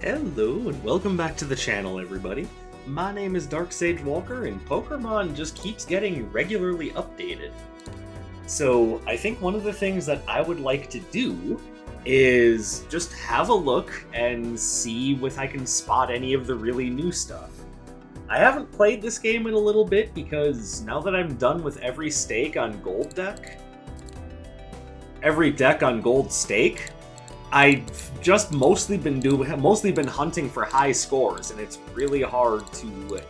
Hello and welcome back to the channel, everybody. My name is Dark Sage Walker, and Pokermon just keeps getting regularly updated. So I think one of the things that I would like to do is just have a look and see if I can spot any of the really new stuff. I haven't played this game in a little bit because now that I'm done with every deck on gold stake, I've just mostly been hunting for high scores, and it's really hard to,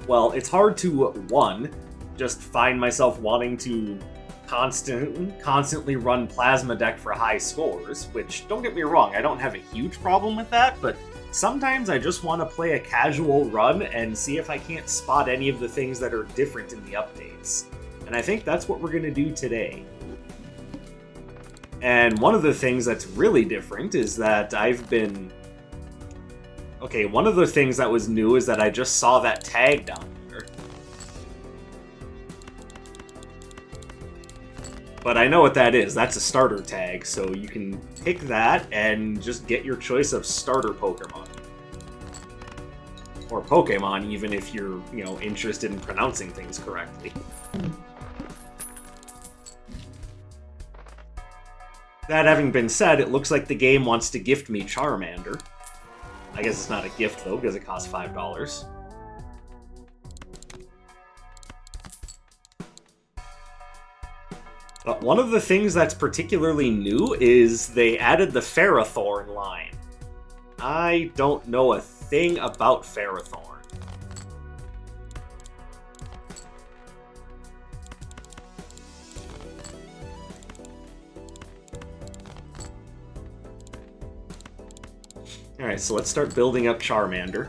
well, it's hard to, one, just find myself wanting to constantly run plasma deck for high scores, which, don't get me wrong, I don't have a huge problem with that, but sometimes I just want to play a casual run and see if I can't spot any of the things that are different in the updates. And I think that's what we're going to do today. And one of the things that's really different is that one of the things that was new is that I just saw that tag down here. But I know what that is. That's a starter tag, so you can pick that and just get your choice of starter Pokémon. Or Pokemon, even if you're, interested in pronouncing things correctly. That having been said, it looks like the game wants to gift me Charmander. I guess it's not a gift, though, because it costs $5. But one of the things that's particularly new is they added the Ferrothorn line. I don't know a thing about Ferrothorn. Alright, so let's start building up Charmander.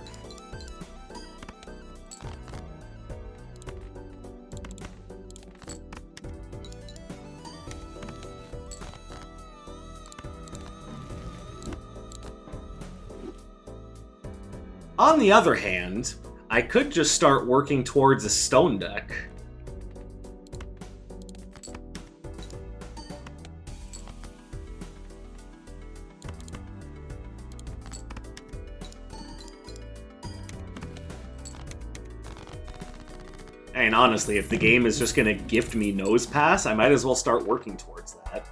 On the other hand, I could just start working towards a stone deck. And honestly, if the game is just going to gift me Nose Pass, I might as well start working towards that.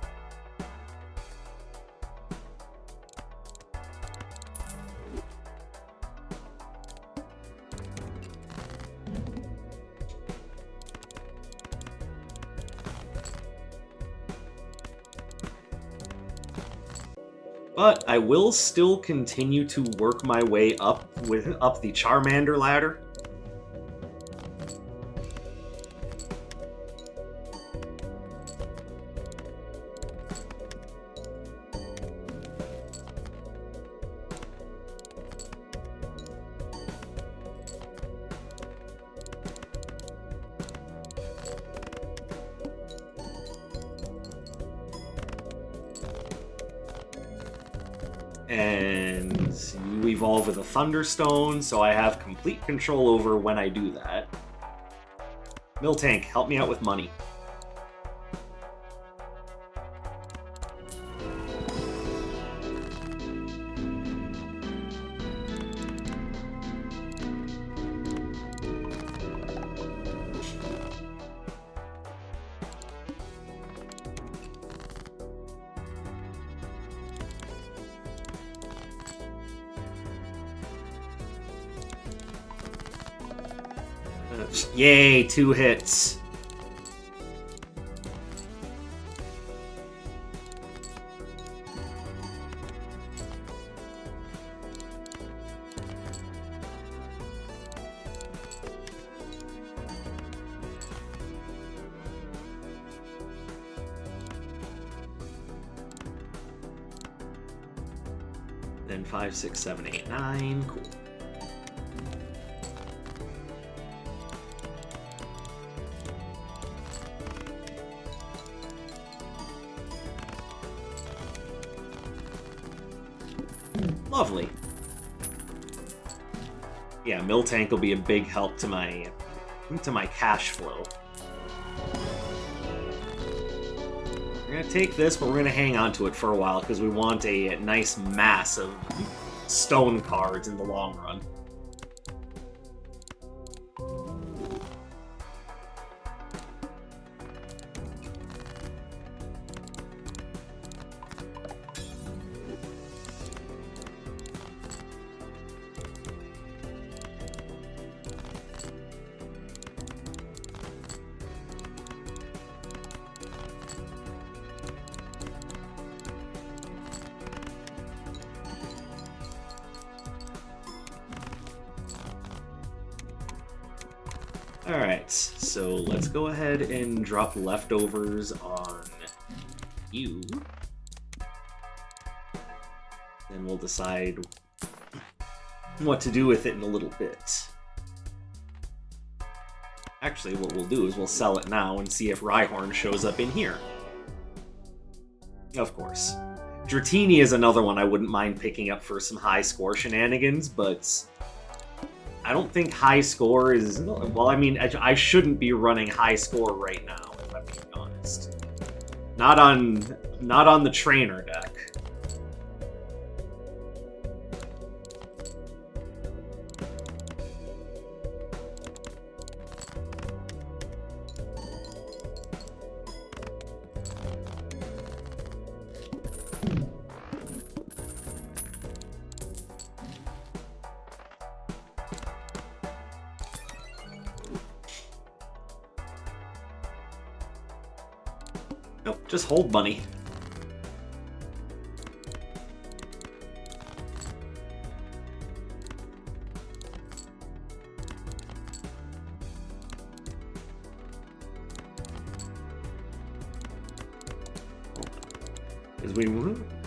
But I will still continue to work my way up the Charmander ladder. And you evolve with a Thunderstone, so I have complete control over when I do that. Miltank, help me out with money. Yay, 2 hits. Then 5, 6, 7, 8, 9. Cool. Lovely. Yeah, Miltank will be a big help to my cash flow. We're gonna take this, but we're gonna hang on to it for a while because we want a nice mass of stone cards in the long run. Alright, so let's go ahead and drop leftovers on you. Then we'll decide what to do with it in a little bit. Actually, what we'll do is we'll sell it now and see if Rhyhorn shows up in here. Of course. Dratini is another one I wouldn't mind picking up for some high score shenanigans, but I don't think high score is... Well, I mean, I shouldn't be running high score right now, if I'm being honest. Not on the trainer deck. Nope, just hold money.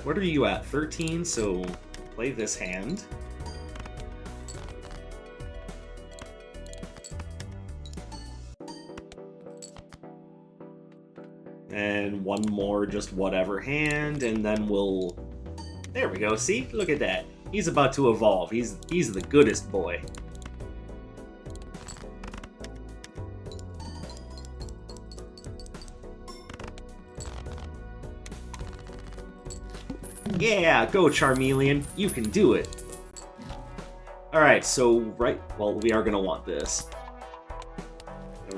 What are you at? 13, so play this hand. And one more just whatever hand, and then we'll... There we go, see? Look at that. He's about to evolve. He's the goodest boy. Yeah, go Charmeleon. You can do it. Alright, so well, we are going to want this.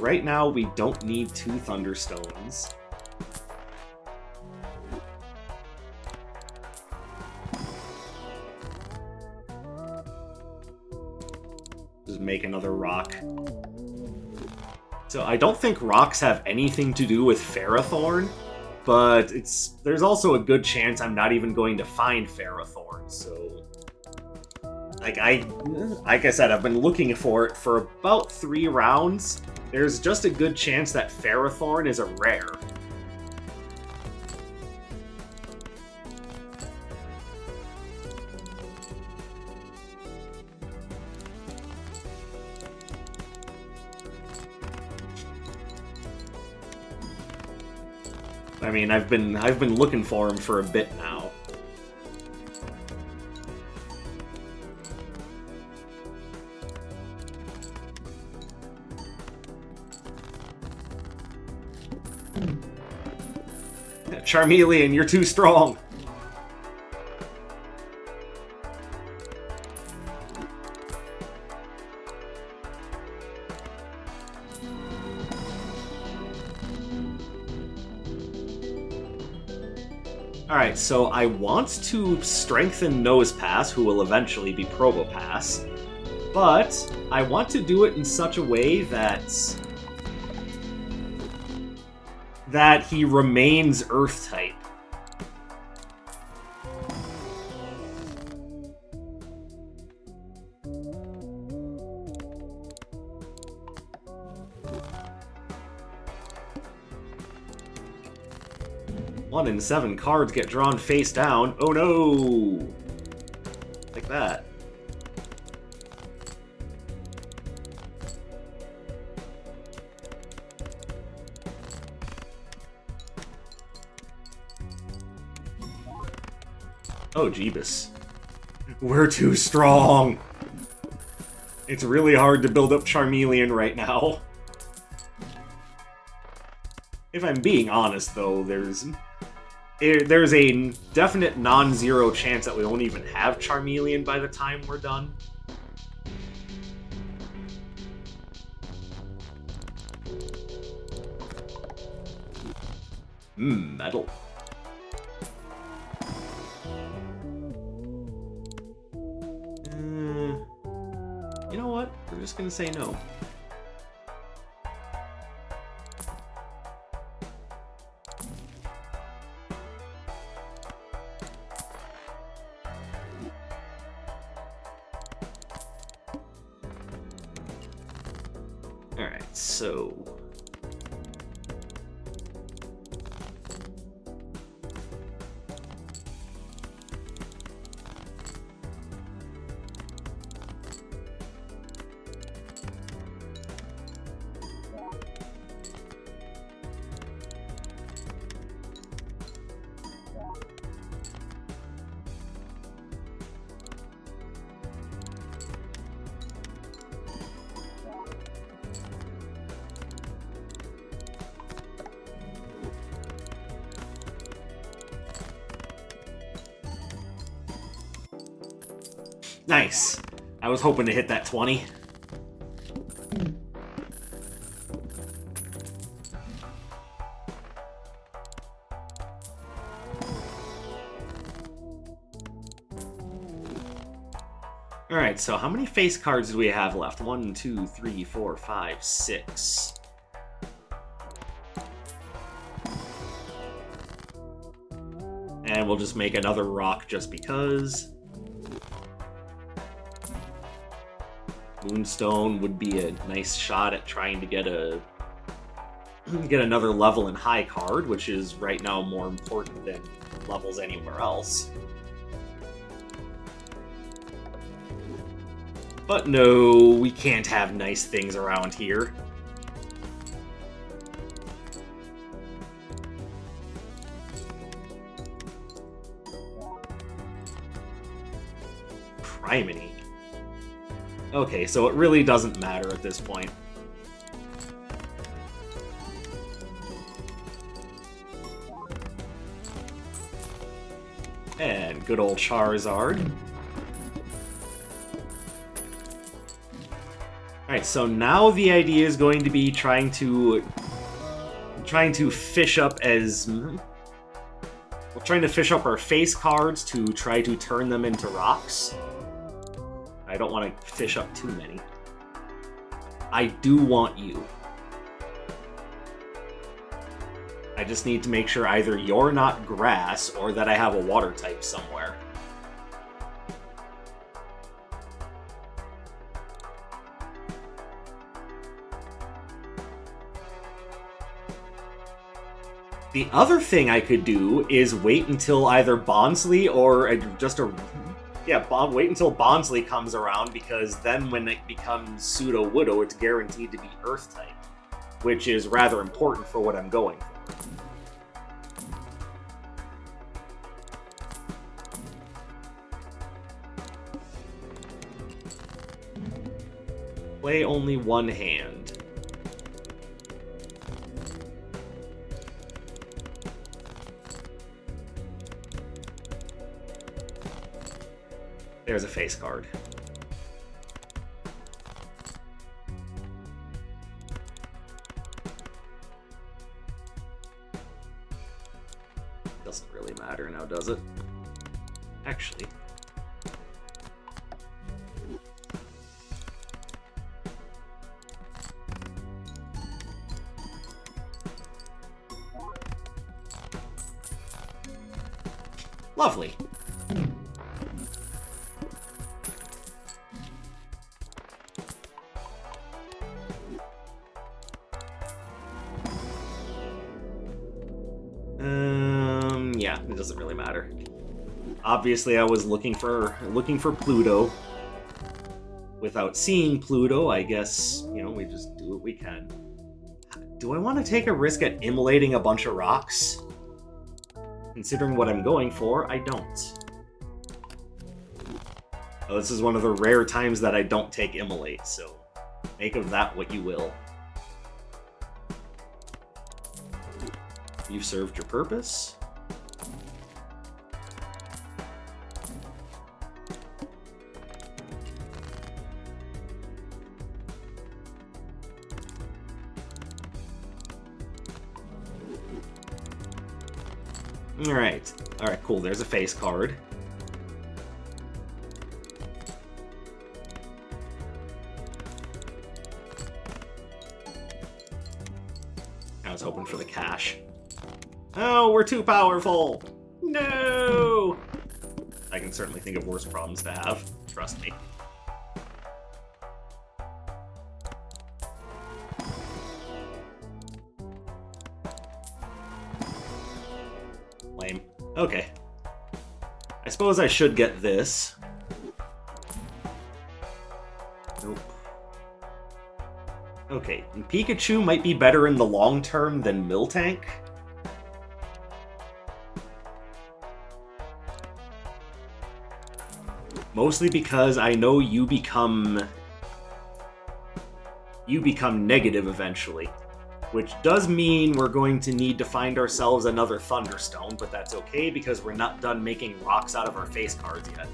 Right now, we don't need 2 Thunderstones. Just make another rock. So I don't think rocks have anything to do with Ferrothorn, but there's also a good chance I'm not even going to find Ferrothorn, so... Like I said, I've been looking for it for about 3 rounds. There's just a good chance that Ferrothorn is a rare. I mean, I've been looking for him for a bit now. Charmeleon, you're too strong. Alright, so I want to strengthen Nosepass, who will eventually be Probopass, but I want to do it in such a way that he remains Earth-type. One in 7 cards get drawn face down. Oh no! Like that. Oh, Jeebus. We're too strong! It's really hard to build up Charmeleon right now. If I'm being honest, though, there's a definite non-zero chance that we won't even have Charmeleon by the time we're done. Metal. You know what? We're just gonna say no. Alright, so... Nice. I was hoping to hit that 20. Alright, so how many face cards do we have left? 1, 2, 3, 4, 5, 6. And we'll just make another rock just because. Moonstone would be a nice shot at trying to get another level in high card, which is right now more important than levels anywhere else. But no, we can't have nice things around here. Criminy. Okay, so it really doesn't matter at this point. And good old Charizard. Alright, so now the idea is going to be trying to fish up our face cards to try to turn them into rocks. I don't want to fish up too many. I do want you. I just need to make sure either you're not grass or that I have a water type somewhere. The other thing I could do is wait until either Bonsly or wait until Bonsly comes around, because then when it becomes Pseudo-Widow, it's guaranteed to be Earth-type, which is rather important for what I'm going for. Play only one hand. There's a face card. Doesn't really matter now, does it? Actually. Lovely. Yeah, it doesn't really matter. Obviously, I was looking for Pluto. Without seeing Pluto, I guess, we just do what we can. Do I want to take a risk at immolating a bunch of rocks? Considering what I'm going for, I don't. Oh, this is one of the rare times that I don't take immolate, so make of that what you will. You've served your purpose. Alright. Alright, cool. There's a face card. I was hoping for the cash. Oh, we're too powerful! No! I can certainly think of worse problems to have. Trust me. Lame. Okay. I suppose I should get this. Nope. Okay, and Pikachu might be better in the long term than Miltank. Mostly because I know you become negative eventually. Which does mean we're going to need to find ourselves another Thunderstone, but that's okay because we're not done making rocks out of our face cards yet.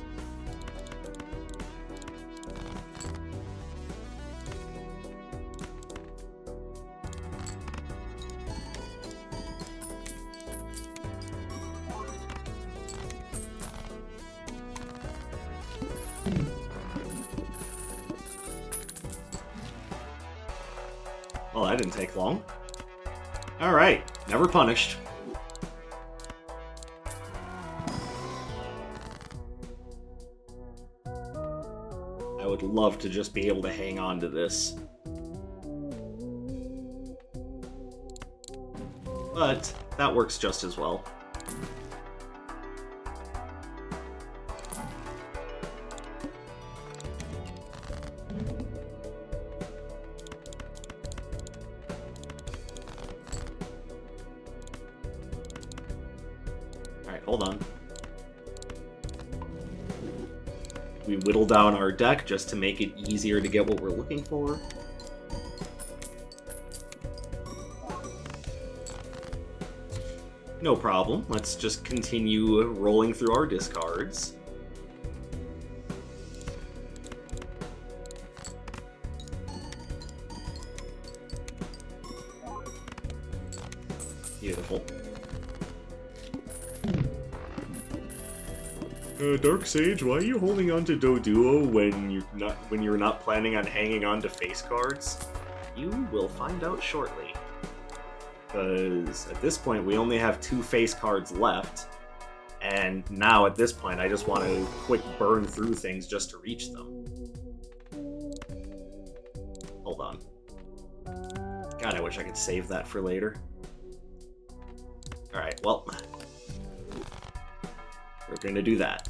Well, that didn't take long. Alright, never punished. I would love to just be able to hang on to this. But that works just as well. Hold on. We whittle down our deck just to make it easier to get what we're looking for. No problem. Let's just continue rolling through our discards. Beautiful. Dark Sage, why are you holding on to Doduo when you're not planning on hanging on to face cards? You will find out shortly. Because at this point we only have 2 face cards left, and now at this point I just want to quick burn through things just to reach them. Hold on. God, I wish I could save that for later. Alright, well, we're gonna do that.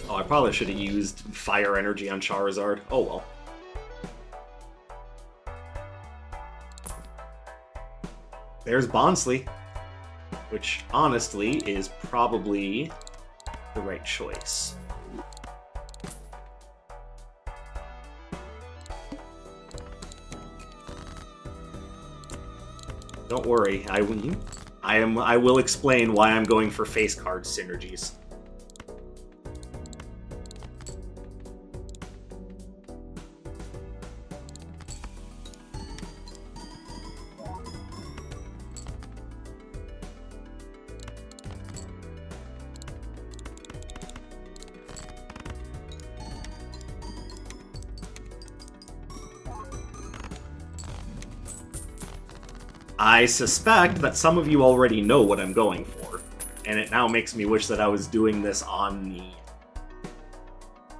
Oh, I probably should have used Fire Energy on Charizard. Oh well. There's Bonsly, which honestly is probably the right choice. Don't worry, I will explain why I'm going for face card synergies. I suspect that some of you already know what I'm going for, and it now makes me wish that I was doing this on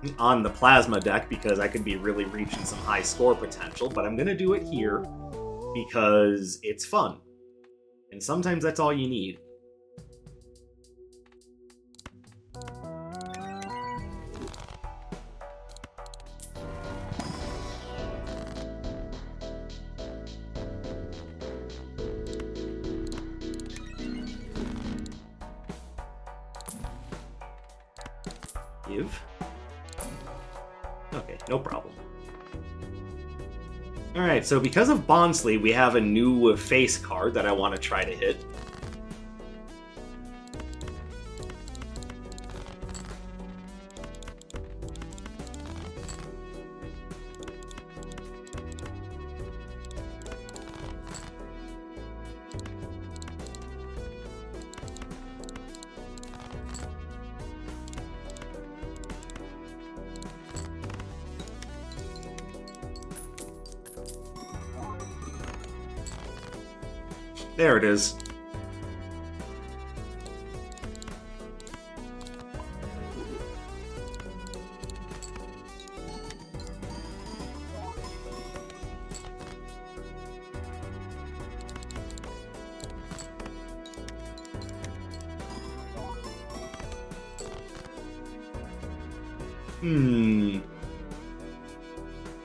the Plasma deck because I could be really reaching some high score potential, but I'm gonna do it here because it's fun. And sometimes that's all you need. Okay, no problem. Alright, so because of Bonsly, we have a new face card that I want to try to hit. There it is.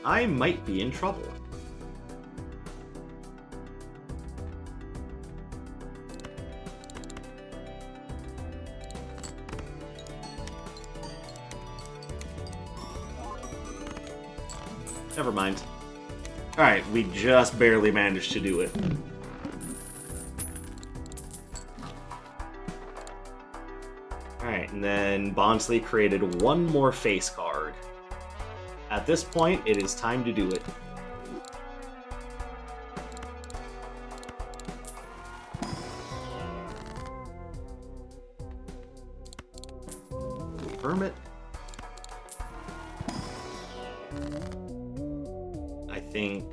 I might be in trouble. Never mind. Alright, we just barely managed to do it. Alright, and then Bonsly created one more face card. At this point, it is time to do it. Hermit. I think...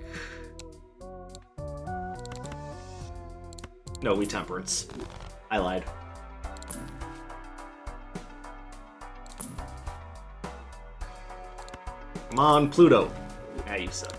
No, we Temperance. I lied. Come on, Pluto. Ah, you suck.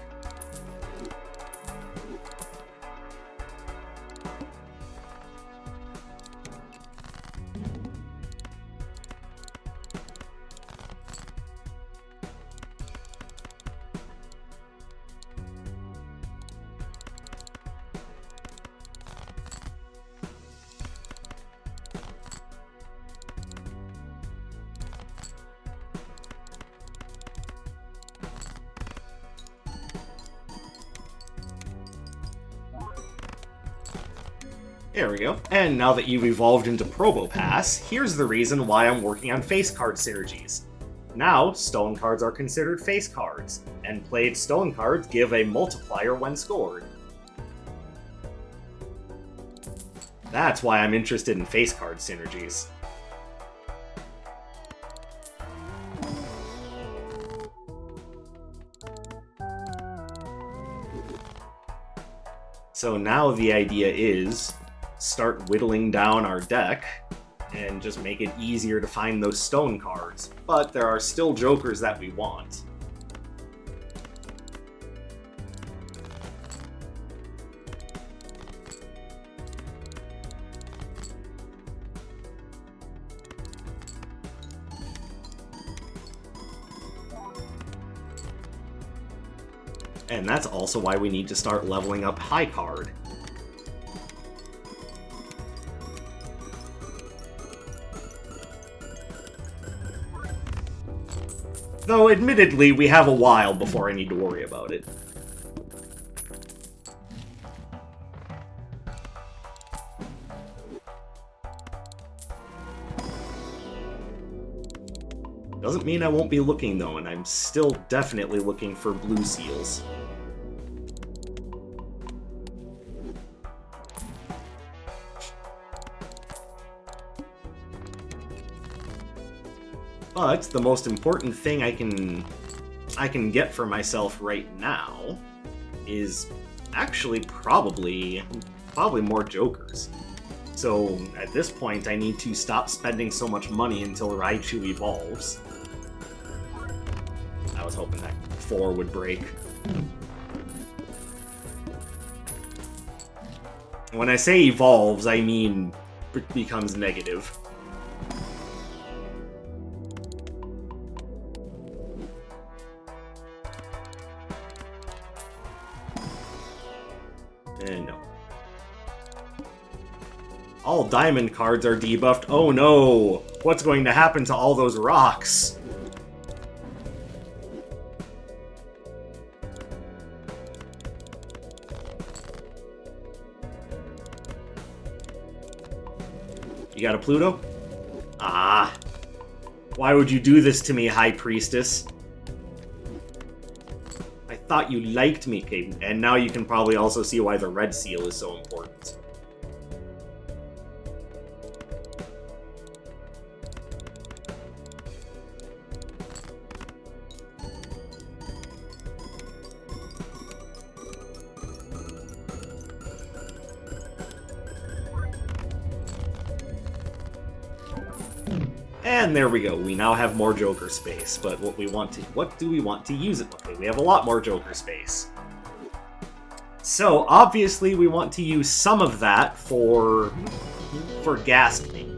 There we go. And now that you've evolved into Probopass, here's the reason why I'm working on face card synergies. Now, stone cards are considered face cards, and played stone cards give a multiplier when scored. That's why I'm interested in face card synergies. So now the idea is start whittling down our deck and just make it easier to find those stone cards. But there are still jokers that we want. And that's also why we need to start leveling up High Card. Though, admittedly, we have a while before I need to worry about it. Doesn't mean I won't be looking, though, and I'm still definitely looking for blue seals. But the most important thing I can get for myself right now is actually probably more jokers. So at this point, I need to stop spending so much money until Raichu evolves. I was hoping that 4 would break. When I say evolves, I mean it becomes negative. No. All diamond cards are debuffed. Oh no! What's going to happen to all those rocks? You got a Pluto? Ah. Why would you do this to me, High Priestess? I thought you liked me, Caden. And now you can probably also see why the red seal is so important. And there we go. We now have more Joker space. But what do we want to use it? Okay, we have a lot more Joker space. So obviously we want to use some of that for Ghastly.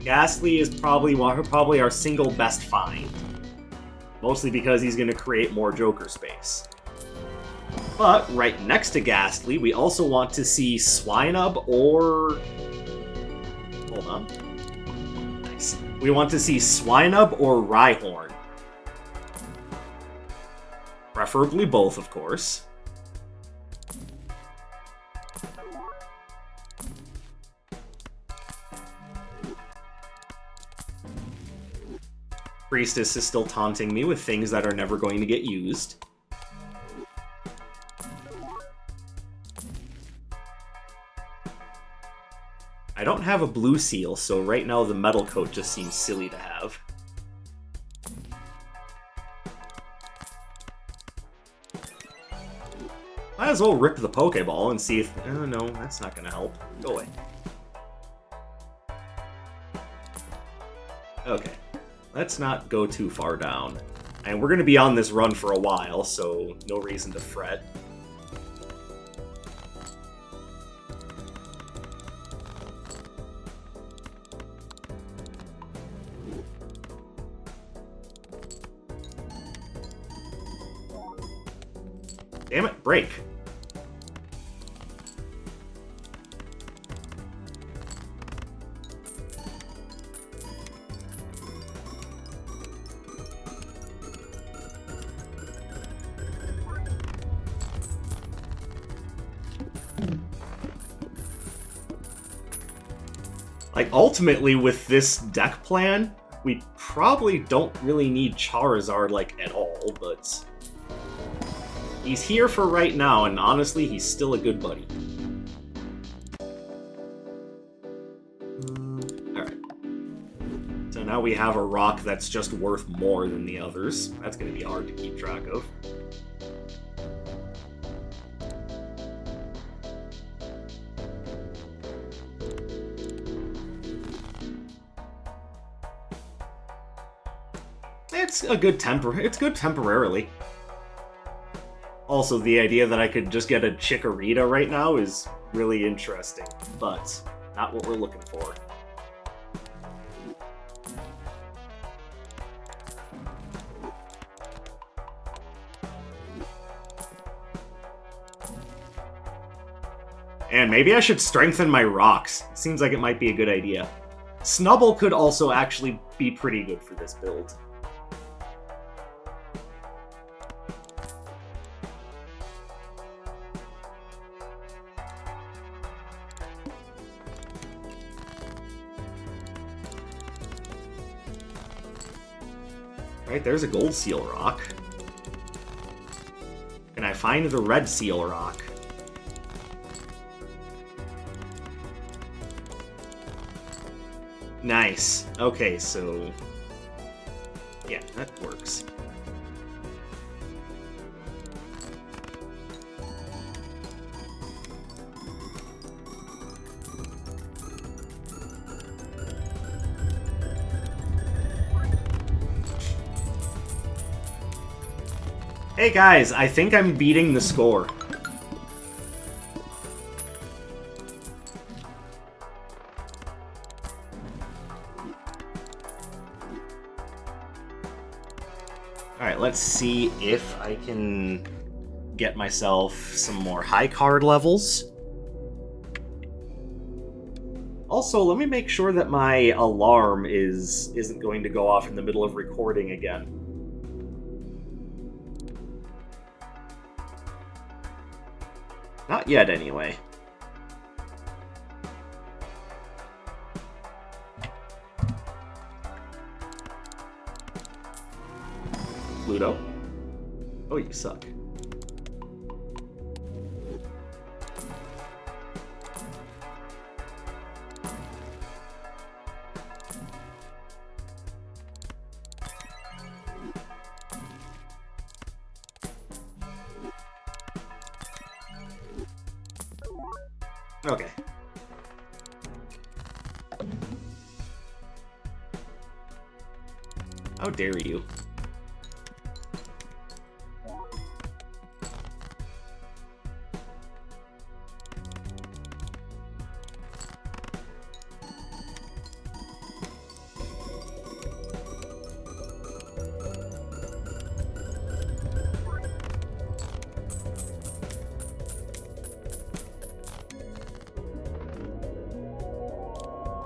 Ghastly is probably our single best find. Mostly because he's going to create more Joker space. But right next to Ghastly, we also want to see Swinub or... Hold on. Nice. We want to see Swinub or Rhyhorn. Preferably both, of course. Priestess is still taunting me with things that are never going to get used. I don't have a blue seal, so right now the metal coat just seems silly to have. Might as well rip the Pokeball and see if... Oh no, that's not gonna help. Go away. Okay. Let's not go too far down. And we're going to be on this run for a while, so no reason to fret. Damn it, break. Like, ultimately, with this deck plan, we probably don't really need Charizard, like, at all, but... He's here for right now, and honestly, he's still a good buddy. Alright. So now we have a rock that's just worth more than the others. That's going to be hard to keep track of. It's good temporarily. Also, the idea that I could just get a Chikorita right now is really interesting, but not what we're looking for. And maybe I should strengthen my rocks. Seems like it might be a good idea. Snubbull could also actually be pretty good for this build. Right, there's a gold seal rock. Can I find the red seal rock? Nice. Okay, so... yeah, that works. Hey guys, I think I'm beating the score. Alright, let's see if I can get myself some more high card levels. Also, let me make sure that my alarm isn't going to go off in the middle of recording again. Not yet, anyway. Pluto? Oh, you suck. Okay. How dare you?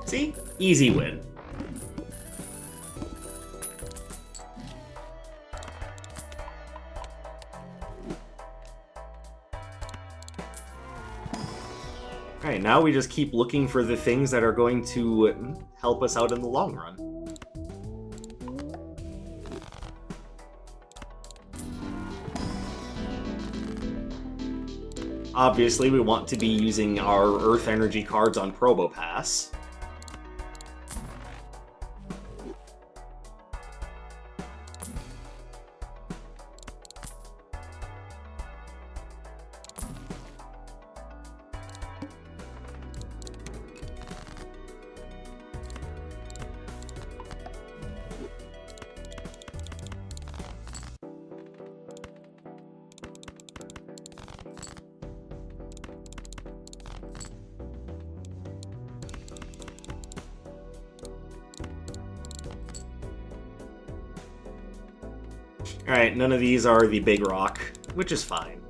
See? Easy win. Alright, now we just keep looking for the things that are going to help us out in the long run. Obviously, we want to be using our Earth Energy cards on Probopass. Alright, none of these are the big rock, which is fine.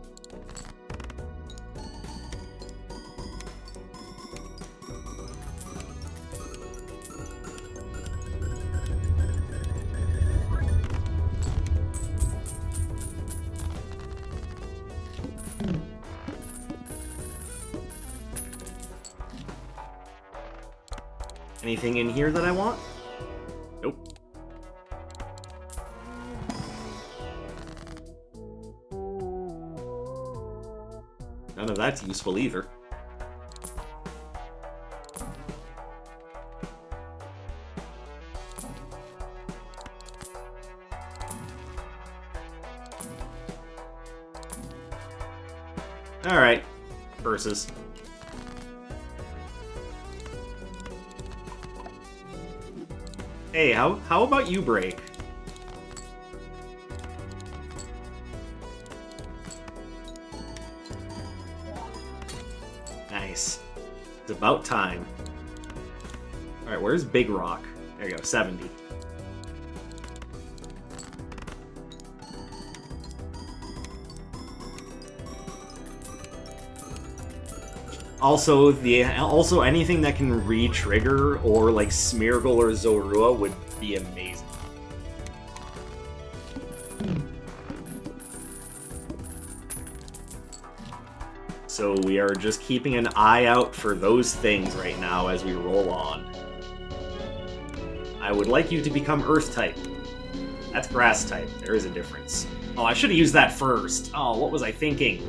Anything in here that I want? Nope. None of that's useful either. Alright. Versus. Hey, how about you break? Nice. It's about time. Alright, where's Big Rock? There you go, 70. Also, anything that can re-trigger or like Smeargle or Zorua would be amazing. So we are just keeping an eye out for those things right now as we roll on. I would like you to become Earth type. That's Grass type. There is a difference. Oh, I should have used that first. Oh, what was I thinking?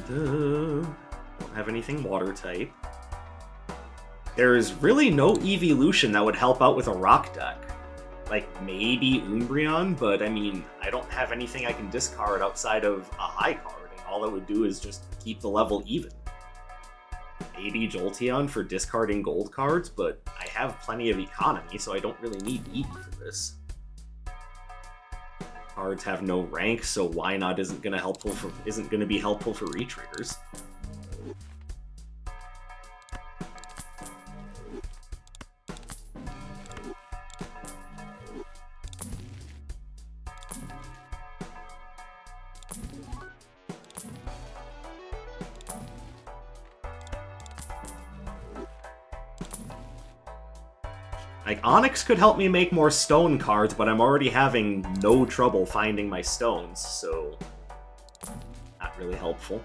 Don't have anything water type. There's really no evolution that would help out with a rock deck. Like, maybe Umbreon, but I mean, I don't have anything I can discard outside of a high card, and all that would do is just keep the level even. Maybe Jolteon for discarding gold cards, but I have plenty of economy, so I don't really need Eevee for this. Cards have no rank, so why not isn't gonna be helpful for re-triggers. Like, Onyx could help me make more stone cards, but I'm already having no trouble finding my stones, so not really helpful.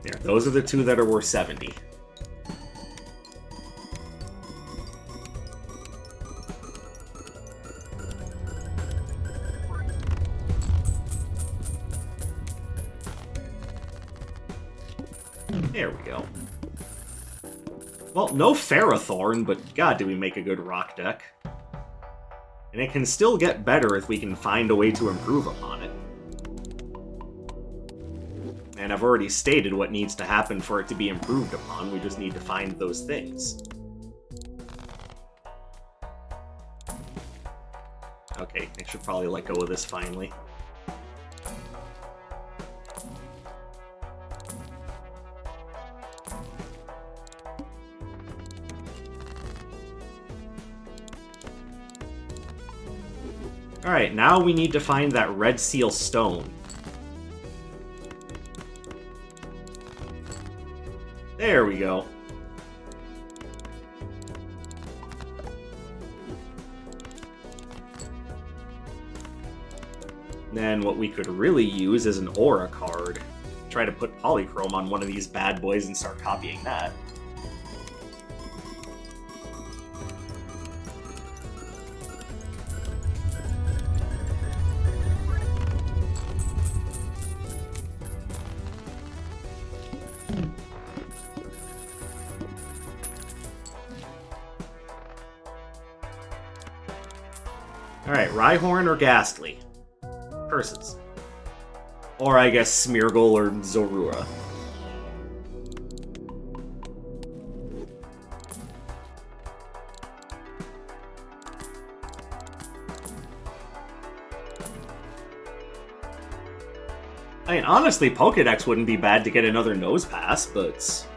There, those are the two that are worth 70. There we go. Well, no Ferrothorn, but god, do we make a good rock deck. And it can still get better if we can find a way to improve upon it. And I've already stated what needs to happen for it to be improved upon, we just need to find those things. Okay, I should probably let go of this finally. Alright, now we need to find that red seal stone. There we go. Then what we could really use is an aura card. Try to put polychrome on one of these bad boys and start copying that. Alright, Rhyhorn or Ghastly? Curses. Or I guess Smeargle or Zorua. I mean, honestly, Pokedex wouldn't be bad to get another Nose Pass, but,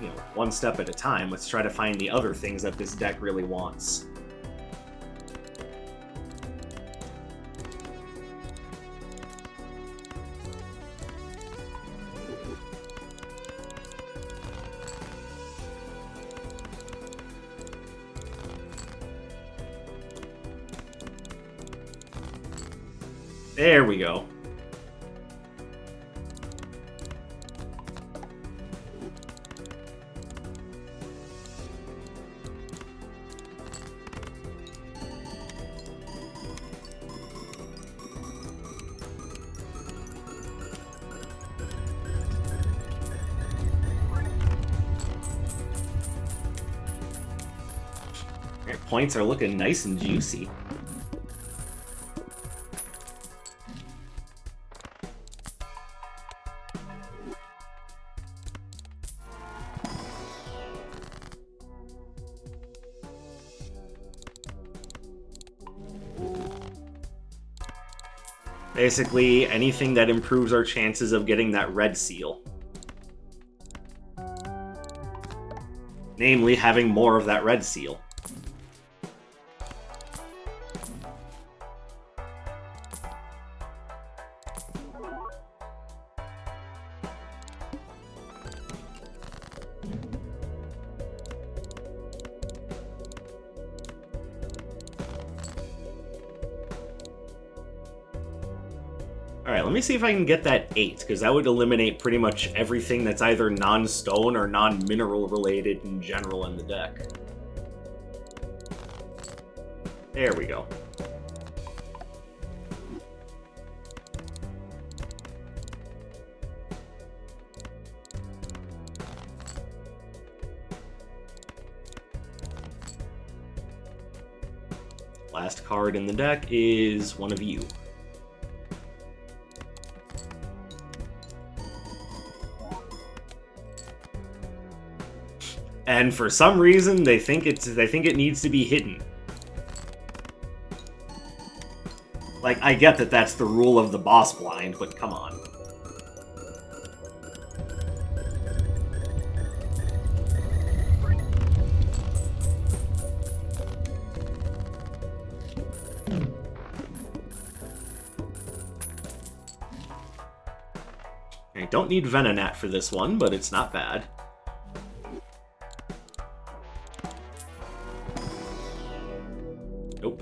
you know, one step at a time. Let's try to find the other things that this deck really wants. There we go. Your points are looking nice and juicy. Basically, anything that improves our chances of getting that red seal. Namely, having more of that red seal. Alright, let me see if I can get that 8, because that would eliminate pretty much everything that's either non-stone or non-mineral related in general in the deck. There we go. Last card in the deck is one of you. And for some reason, they think it needs to be hidden. Like, I get that that's the rule of the boss blind, but come on. I don't need Venonat for this one, but it's not bad. Nope.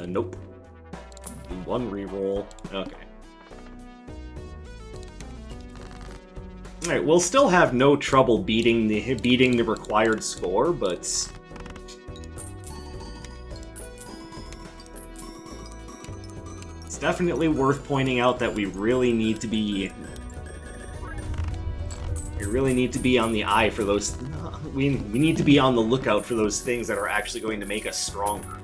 Nope. Do one reroll. Okay. Alright, we'll still have no trouble beating the required score, but it's definitely worth pointing out that we really need to be on the eye for those. We need to be on the lookout for those things that are actually going to make us stronger.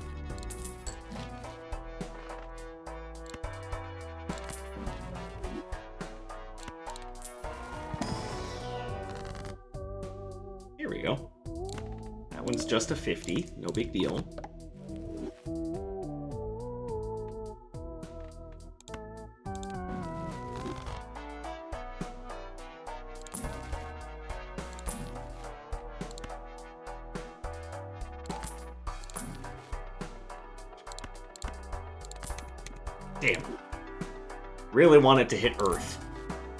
Here we go. That one's just a 50, no big deal. Damn. Really wanted to hit Earth.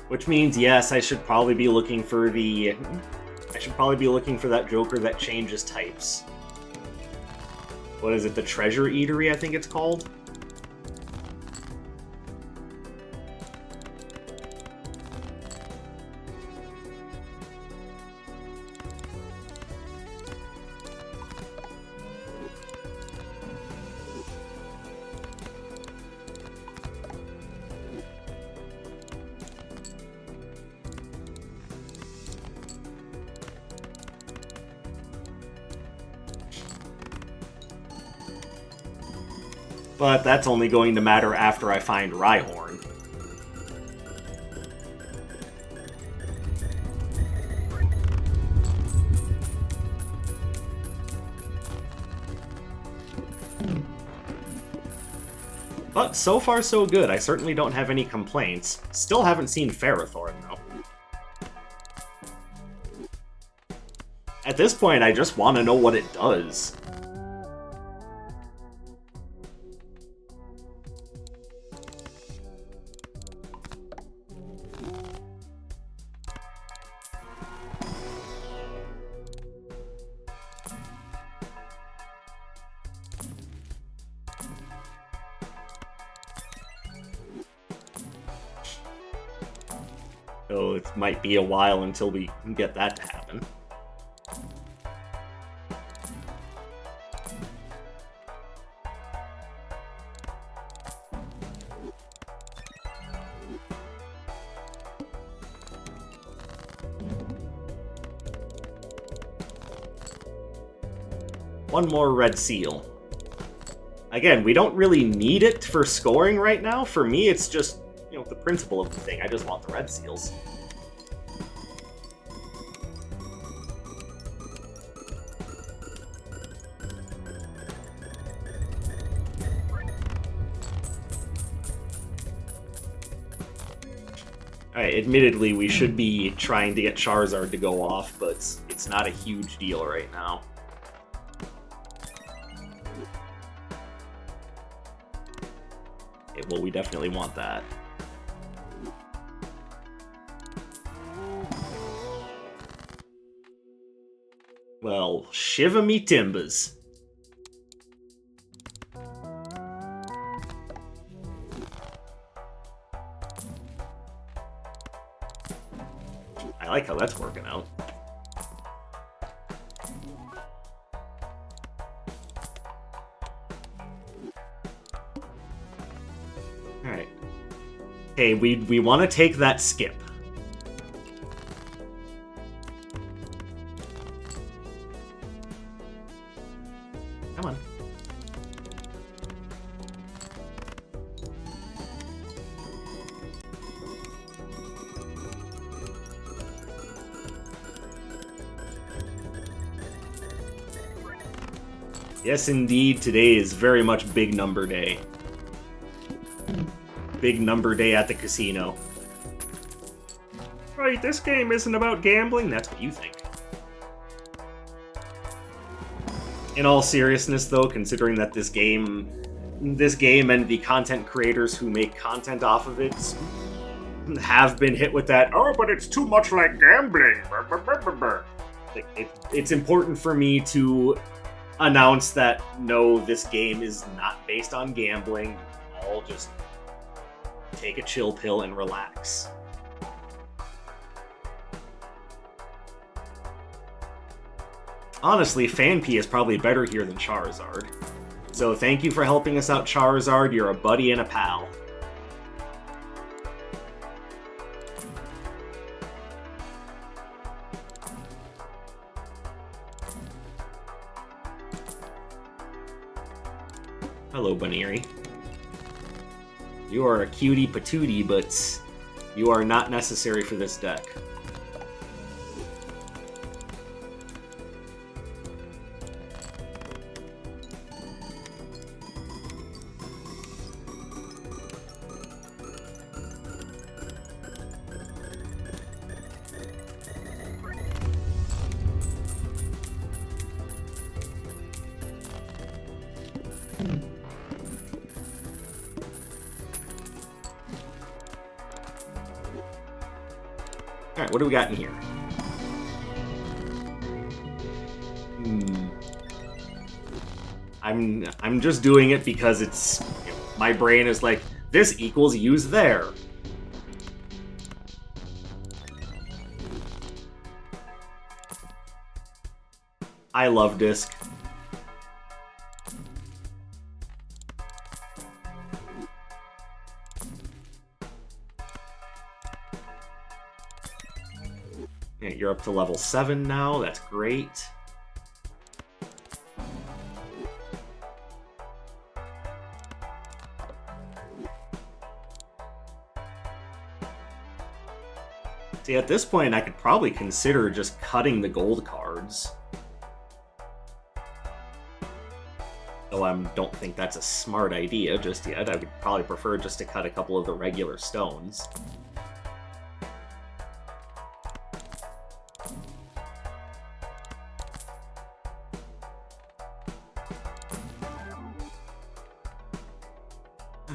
Which means, yes, I should probably be looking for the... I should probably be looking for that Joker that changes types. What is it? The Treasure Eatery, I think it's called? But that's only going to matter after I find Rhyhorn. But so far so good. I certainly don't have any complaints. Still haven't seen Ferrothorn, though. At this point, I just want to know what it does. So it might be a while until we can get that to happen. One more red seal. Again, we don't really need it for scoring right now. For me, it's just, you know, the principle of the thing. I just want the red seals. Alright, admittedly, we should be trying to get Charizard to go off, but it's not a huge deal right now. Okay, well, we definitely want that. Well, shiver me timbers. I like how that's working out. Alright. Okay, we want to take that skip. Come on. Yes, indeed, today is very much big number day. Big number day at the casino. Right, this game isn't about gambling, that's what you think. In all seriousness, though, considering that this game and the content creators who make content off of it have been hit with that, oh, but it's too much like gambling. It's important for me to announce that, no, this game is not based on gambling. All just take a chill pill and relax. Honestly, Phanpy is probably better here than Charizard. So thank you for helping us out, Charizard. You're a buddy and a pal. Hello, Baneri. You are a cutie patootie, but you are not necessary for this deck. Alright, what do we got in here? I'm just doing it because it's... You know, my brain is like, this equals use there. I love Disc. Yeah, you're up to level 7 now, that's great. See, at this point, I could probably consider just cutting the gold cards. Though I don't think that's a smart idea just yet. I would probably prefer just to cut a couple of the regular stones.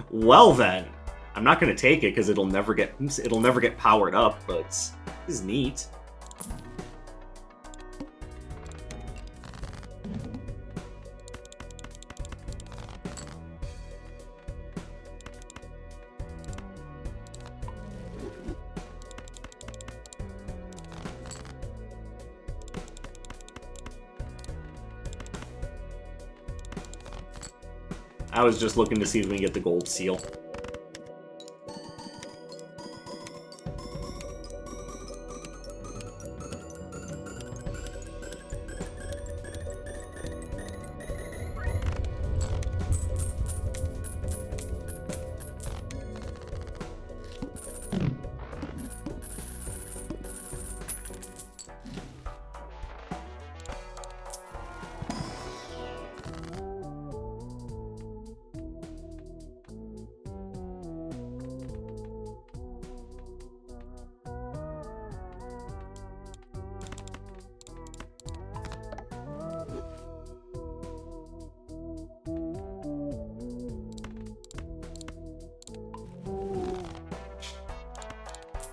Well then, I'm not going to take it because it'll never get powered up, but this is neat. I was just looking to see if we can get the gold seal.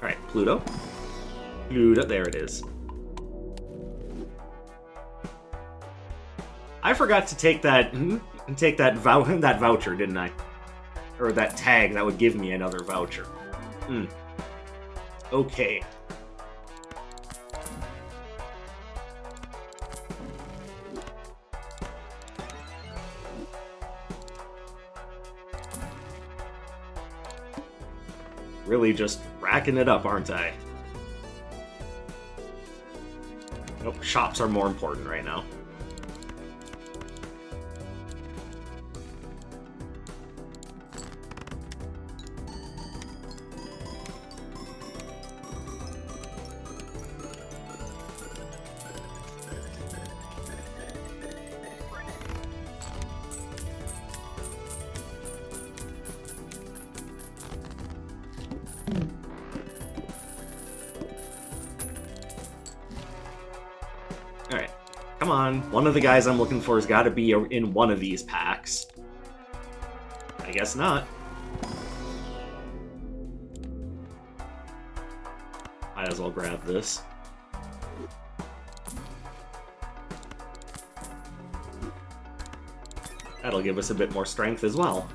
Alright, Pluto. Pluto, there it is. I forgot to take that voucher, didn't I? Or that tag that would give me another voucher. Okay. Really just racking it up, aren't I? Nope, shops are more important right now. Alright, come on. One of the guys I'm looking for has got to be in one of these packs. I guess not. Might as well grab this. That'll give us a bit more strength as well.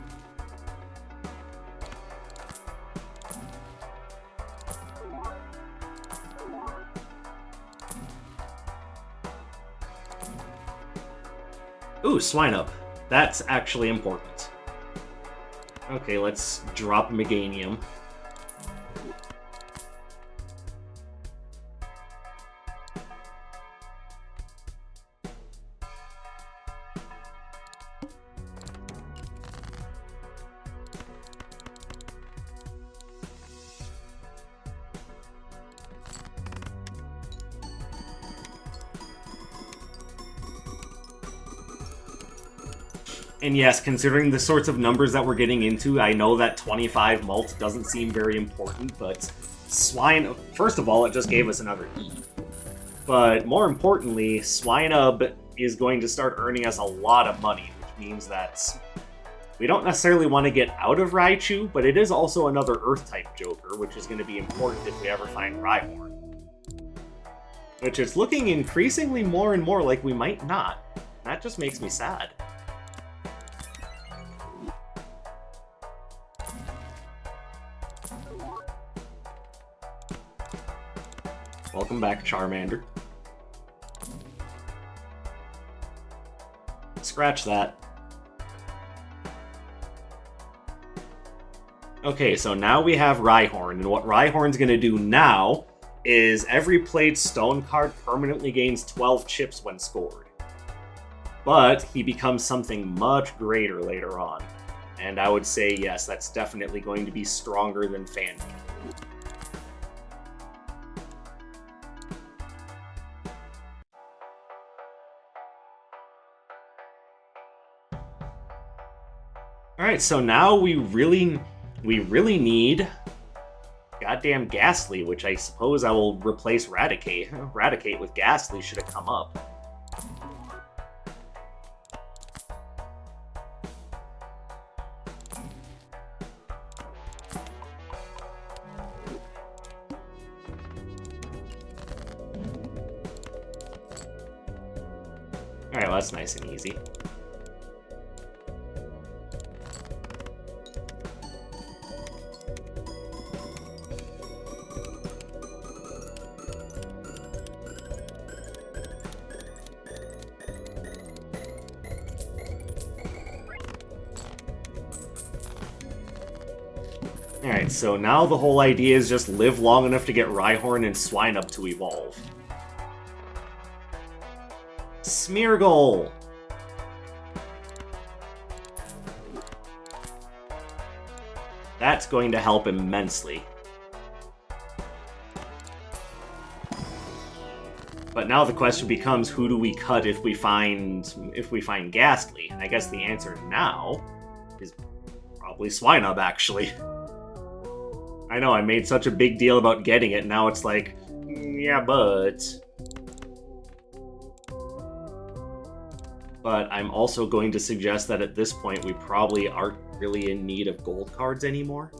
Ooh, Swine Up. That's actually important. Okay, let's drop Meganium. And yes, considering the sorts of numbers that we're getting into, I know that 25 mult doesn't seem very important, but Swine... First of all, it just gave us another E. But more importantly, Swinub is going to start earning us a lot of money, which means that we don't necessarily want to get out of Raichu, but it is also another Earth-type Joker, which is going to be important if we ever find Rhyhorn. Which is looking increasingly more and more like we might not. That just makes me sad. Welcome back, Charmander. Scratch that. Okay, so now we have Rhyhorn, and what Rhyhorn's gonna do now is every played stone card permanently gains 12 chips when scored. But he becomes something much greater later on. And I would say, yes, that's definitely going to be stronger than Fanny. Alright, so now we really need goddamn Ghastly, which I suppose I will replace Raticate. Raticate with Ghastly should have come up. Alright, well that's nice and easy. Alright, so now the whole idea is just live long enough to get Rhyhorn and Swinub to evolve. Smeargle! That's going to help immensely. But now the question becomes, who do we cut if we find Ghastly? And I guess the answer now is probably Swinub, actually. I know, I made such a big deal about getting it, now it's like, yeah, but... But I'm also going to suggest that at this point we probably aren't really in need of gold cards anymore.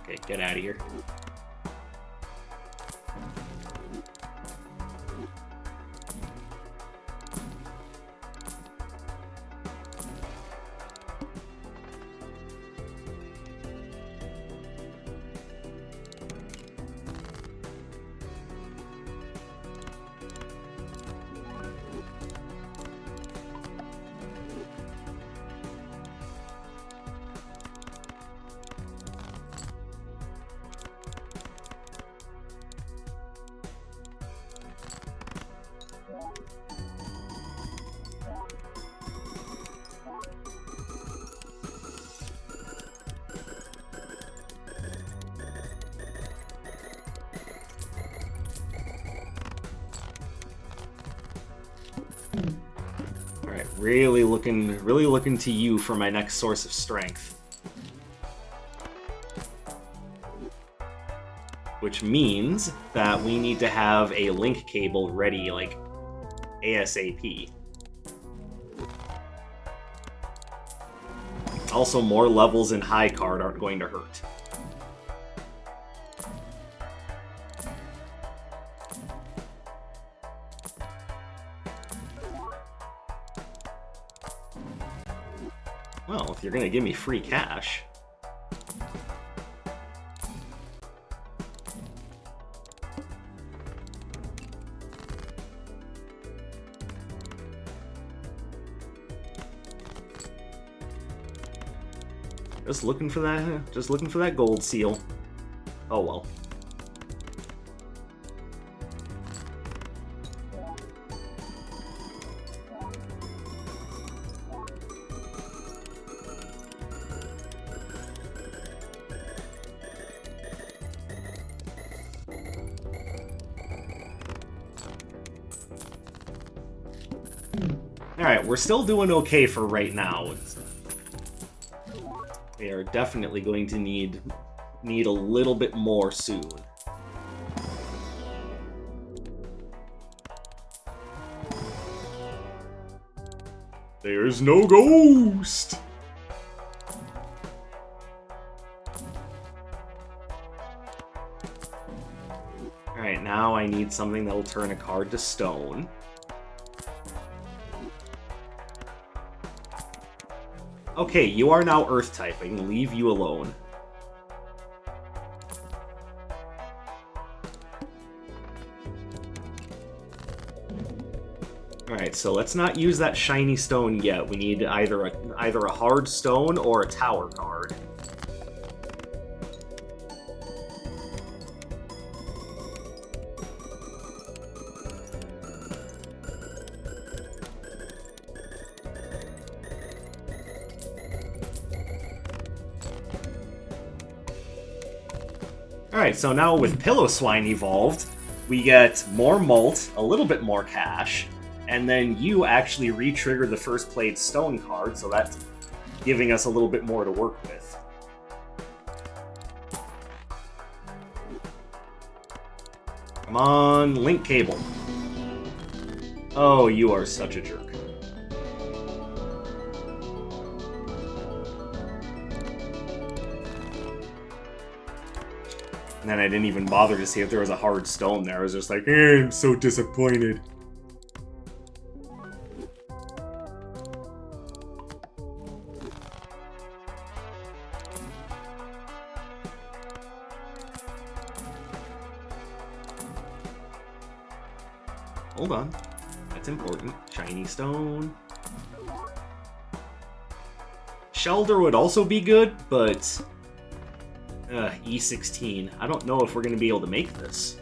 Okay, get out of here. Alright, really looking to you for my next source of strength. Which means that we need to have a link cable ready, like, ASAP. Also, more levels in high card aren't going to hurt. Well, if you're gonna give me free cash... Just looking for that gold seal. Oh well. Alright, we're still doing okay for right now. We are definitely going to need a little bit more soon. There's no ghost! Alright, now I need something that'll turn a card to stone. Okay, you are now Earth type. I can leave you alone. Alright, so let's not use that shiny stone yet. We need either a hard stone or a tower card. Alright, so now with Pillowswine evolved, we get more mult, a little bit more cash, and then you actually re-trigger the first played stone card, so that's giving us a little bit more to work with. Come on, link cable. Oh, you are such a jerk. And then I didn't even bother to see if there was a hard stone there. I was just like, I'm so disappointed. Hold on. That's important. Shiny stone. Shelter would also be good, but... E16. I don't know if we're going to be able to make this.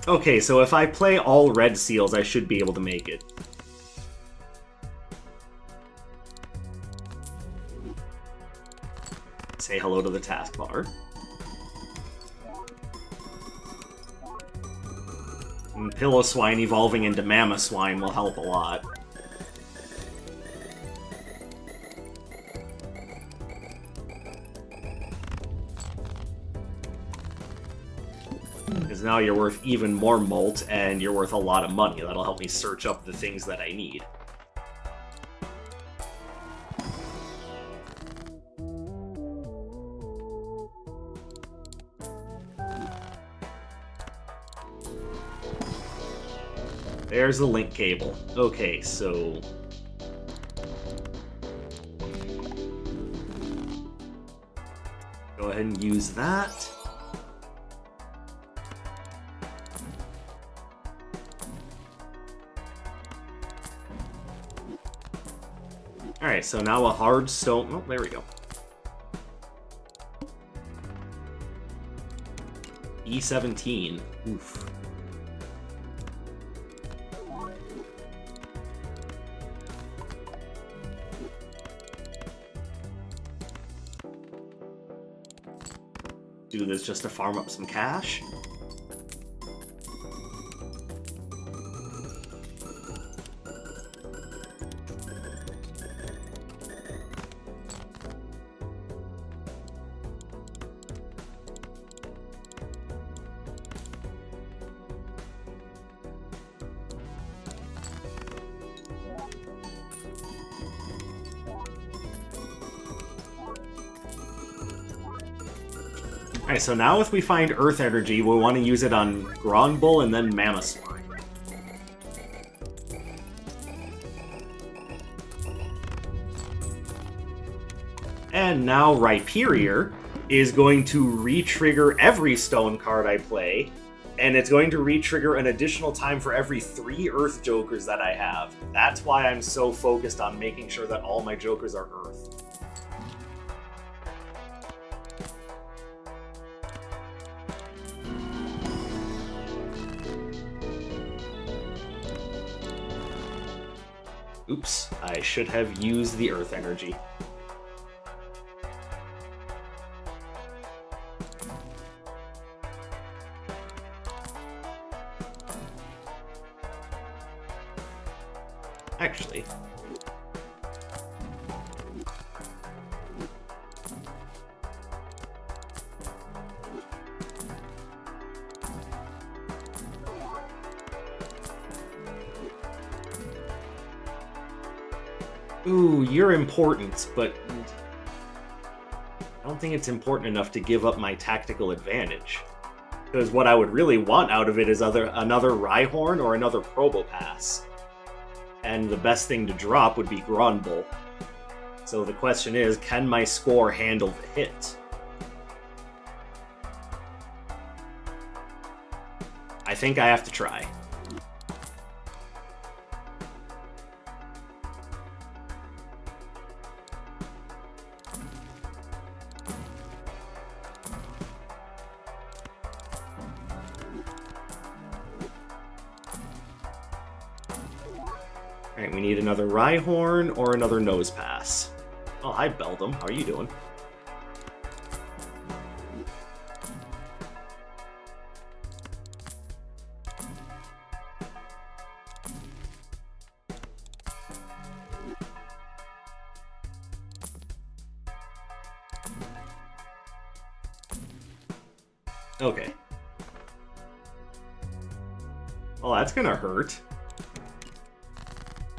Okay, so if I play all red seals, I should be able to make it. Say hello to the taskbar. And Pillowswine evolving into Mamoswine will help a lot. Because now you're worth even more mult, and you're worth a lot of money. That'll help me search up the things that I need. There's the link cable. Okay, so... go ahead and use that. Alright, so now a hard stone... oh, there we go. E17. Oof. do this just to farm up some cash. Alright, so now if we find Earth Energy, we want to use it on Gronbull and then Mammosaur. And now Rhyperior is going to re-trigger every stone card I play, and it's going to re-trigger an additional time for every 3 Earth Jokers that I have. That's why I'm so focused on making sure that all my Jokers are Earth. Oops, I should have used the Earth Energy. Actually... Ooh, you're important, but I don't think it's important enough to give up my tactical advantage. Because what I would really want out of it is another Rhyhorn or another Probopass. And the best thing to drop would be Gronbull. So the question is, can my score handle the hit? I think I have to try. Alright, we need another Rhyhorn or another Nosepass. Oh, hi Beldum, how are you doing? Okay. Well, that's gonna hurt.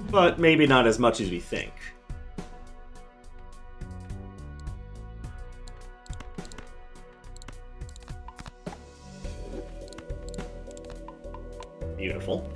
But maybe not as much as we think. Beautiful.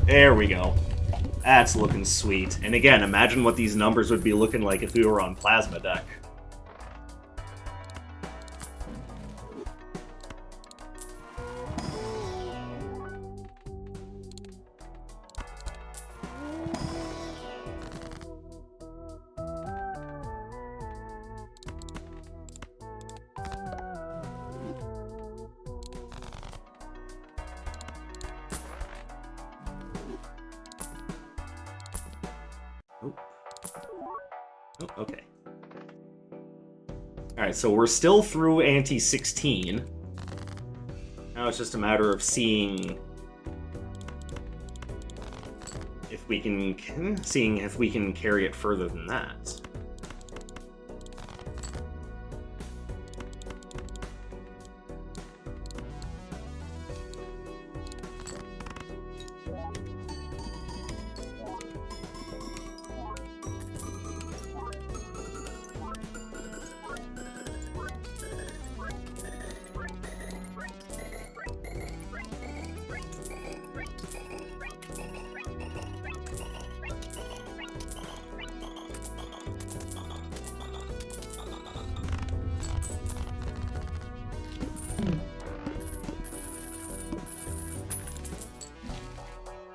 There we go. That's looking sweet. And again, imagine what these numbers would be looking like if we were on Plasma Deck. Oh, okay. Alright, so we're still through Ante-16. Now it's just a matter of seeing if we can carry it further than that.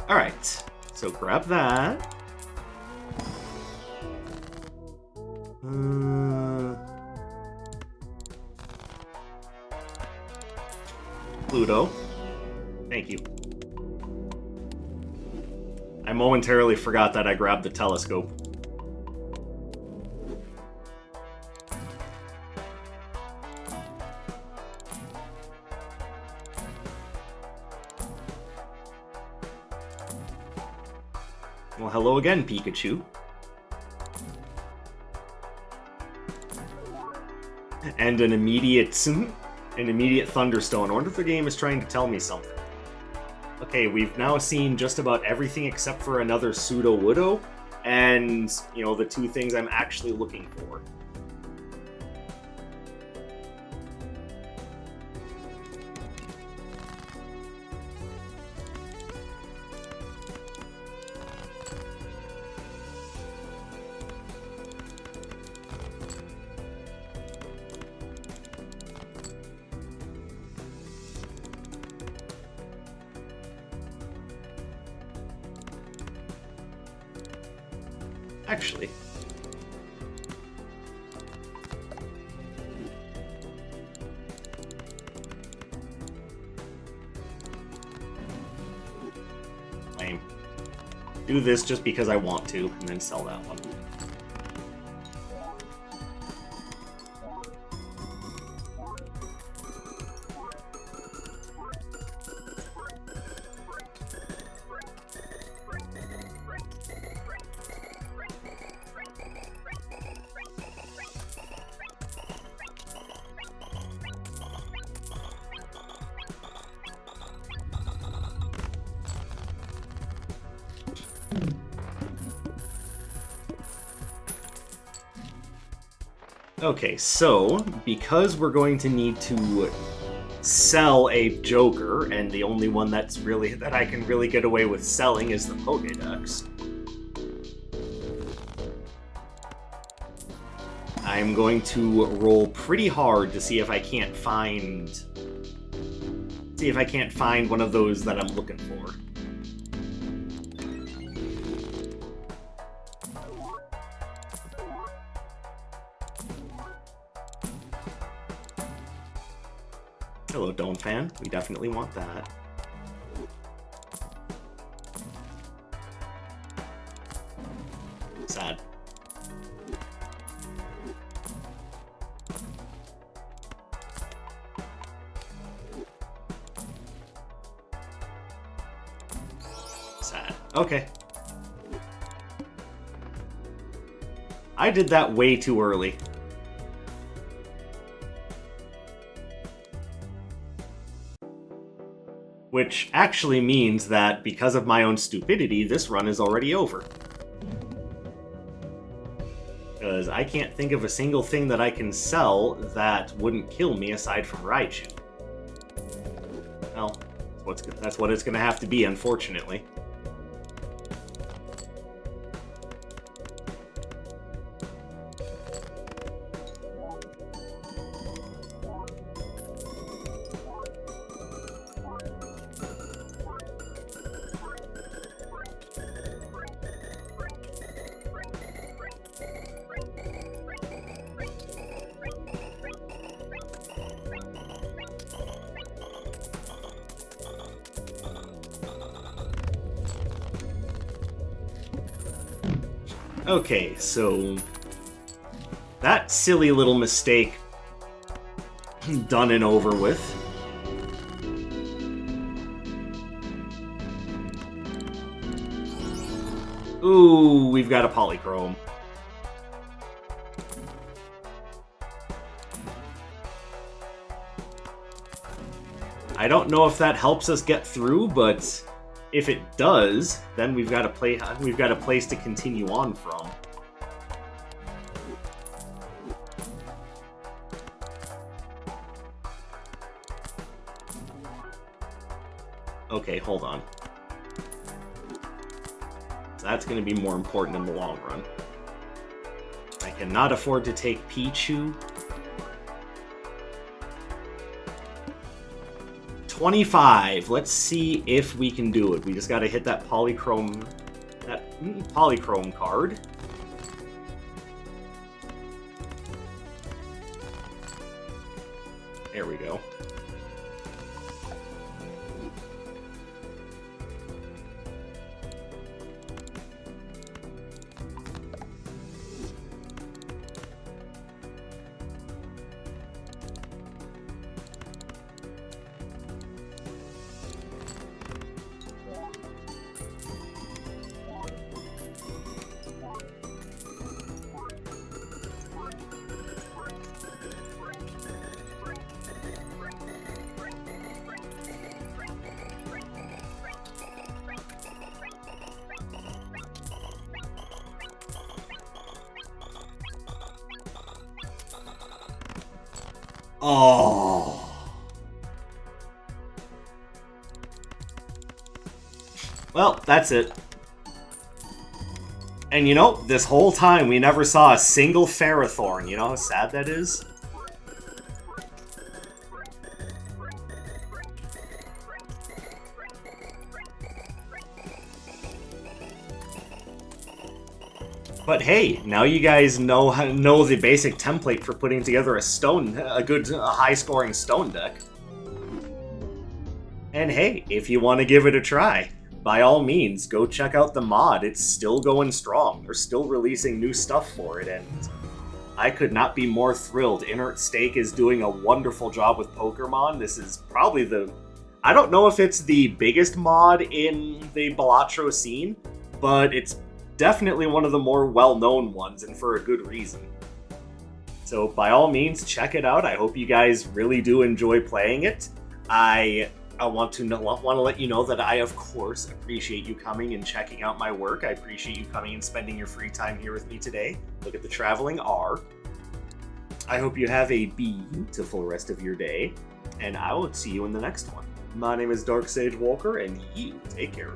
Alright, so grab that. Pluto. Thank you. I momentarily forgot that I grabbed the telescope. Well, hello again, Pikachu. And an immediate Thunderstone. I wonder if the game is trying to tell me something. Okay, we've now seen just about everything except for another Pseudo-Woodo, and, you know, the two things I'm actually looking for. Actually. Lame. Do this just because I want to, and then sell that one. Okay, so, because we're going to need to sell a Joker, and the only one that I can really get away with selling is the Pokédex, I'm going to roll pretty hard to see if I can't find one of those that I'm looking for. Hello, Dome Fan. We definitely want that. Sad. Sad. Okay. I did that way too early. Which actually means that, because of my own stupidity, this run is already over. Because I can't think of a single thing that I can sell that wouldn't kill me aside from Raichu. Well, that's what it's going to have to be, unfortunately. Okay, so that silly little mistake done and over with. Ooh, we've got a Polychrome. I don't know if that helps us get through, but if it does, then we've got a place to continue on from. Okay, hold on. That's going to be more important in the long run. I cannot afford to take Pichu. 25. Let's see if we can do it. We just gotta hit that polychrome card. There we go. Oh. Well, that's it. And you know, this whole time we never saw a single Ferrothorn. You know how sad that is? But hey, now you guys know the basic template for putting together a good high-scoring stone deck. And hey, if you want to give it a try, by all means, go check out the mod. It's still going strong. They're still releasing new stuff for it, and I could not be more thrilled. Inert Stake is doing a wonderful job with Pokermon. This is probably I don't know if it's the biggest mod in the Balatro scene, but it's definitely one of the more well-known ones, and for a good reason. So by all means, check it out. I hope you guys really do enjoy playing it. I want to let you know that I, of course, appreciate you coming and checking out my work. I appreciate you coming and spending your free time here with me today. Look at the Traveling R. I hope you have a beautiful rest of your day, and I will see you in the next one. My name is Dark Sage Walker, and you take care.